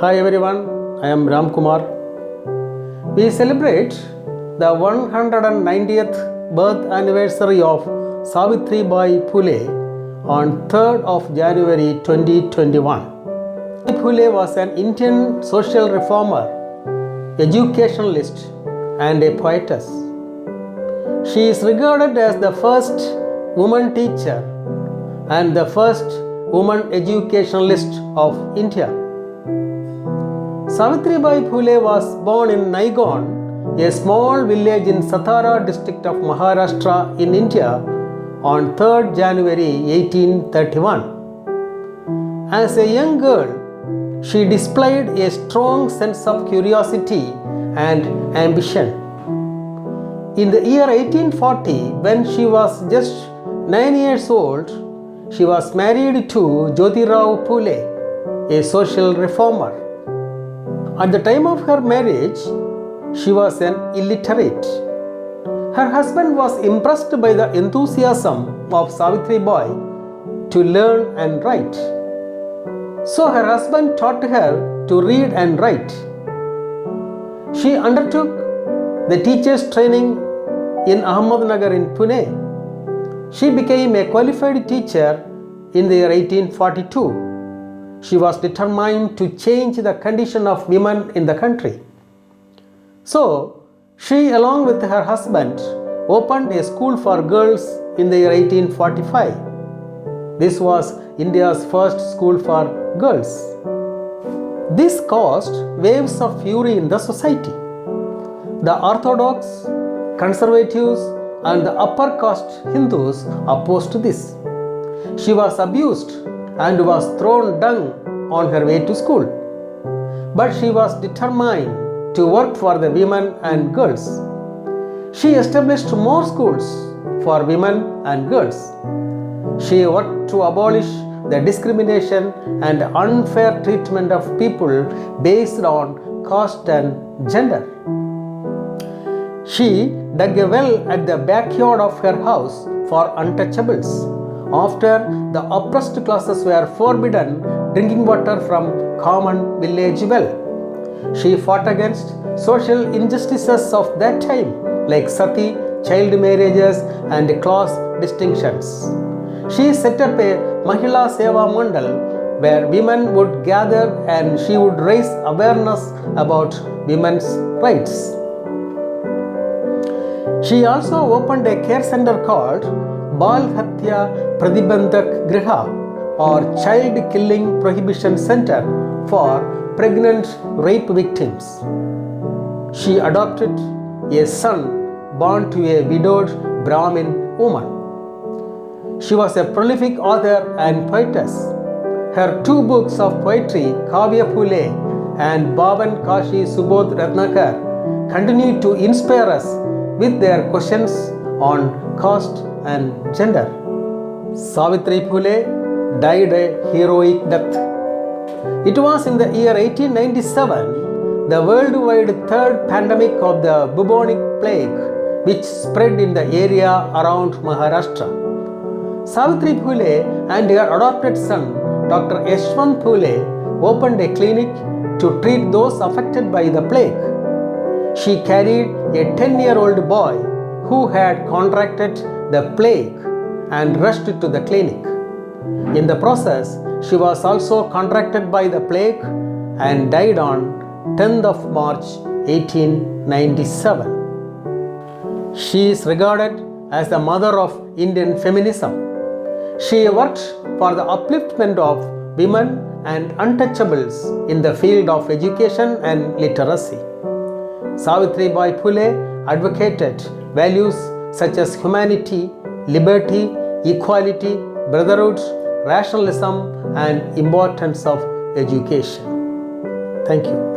Hi everyone, I am Ram Kumar. We celebrate the 190th birth anniversary of Savitri Bai Phule on 3rd of January 2021. Phule was an Indian social reformer, educationalist and a poetess. She is regarded as the first woman teacher and the first woman educationalist of India. Savitri Bai Phule was born in Naigaon, a small village in Satara district of Maharashtra in India on 3rd January 1831. As a young girl, she displayed a strong sense of curiosity and ambition. In the year 1840, when she was just 9 years old, she was married to Jyotirao Phule, a social reformer. At the time of her marriage, she was an illiterate. Her husband was impressed by the enthusiasm of Savitri Bai to learn and write. So her husband taught her to read and write. She undertook the teacher's training in Ahmednagar in Pune. She became a qualified teacher in the year 1842. She was determined to change the condition of women in the country. So, she along with her husband opened a school for girls in the year 1845. This was India's first school for girls. This caused waves of fury in the society. The orthodox, conservatives and the upper caste Hindus opposed this. She was abused and was thrown dung on her way to school. But she was determined to work for the women and girls. She established more schools for women and girls. She worked to abolish the discrimination and unfair treatment of people based on caste and gender. She dug a well at the backyard of her house for untouchables after the oppressed classes were forbidden drinking water from common village well. She fought against social injustices of that time like sati, child marriages and class distinctions. She set up a Mahila Seva Mandal where women would gather and she would raise awareness about women's rights. She also opened a care center called Bal Hatya Pratibandhak Griha or Child Killing Prohibition Center for pregnant rape victims. She adopted a son born to a widowed Brahmin woman. She was a prolific author and poetess. Her two books of poetry, Kavya Phule and Bhavan Kashi Subodh Ratnakar, continue to inspire us with their questions on caste and gender. Savitri Phule died a heroic death. It was in the year 1897, the worldwide third pandemic of the bubonic plague, which spread in the area around Maharashtra. Savitri Phule and her adopted son, Dr. Yashwant Phule, opened a clinic to treat those affected by the plague. She carried a 10-year-old boy who had contracted the plague and rushed to the clinic. In the process, she was also contracted by the plague and died on 10th of March 1897. She is regarded as the mother of Indian feminism. She worked for the upliftment of women and untouchables in the field of education and literacy. Savitri Bai Phule advocated values such as humanity, liberty, equality, brotherhood, rationalism and importance of education. Thank you.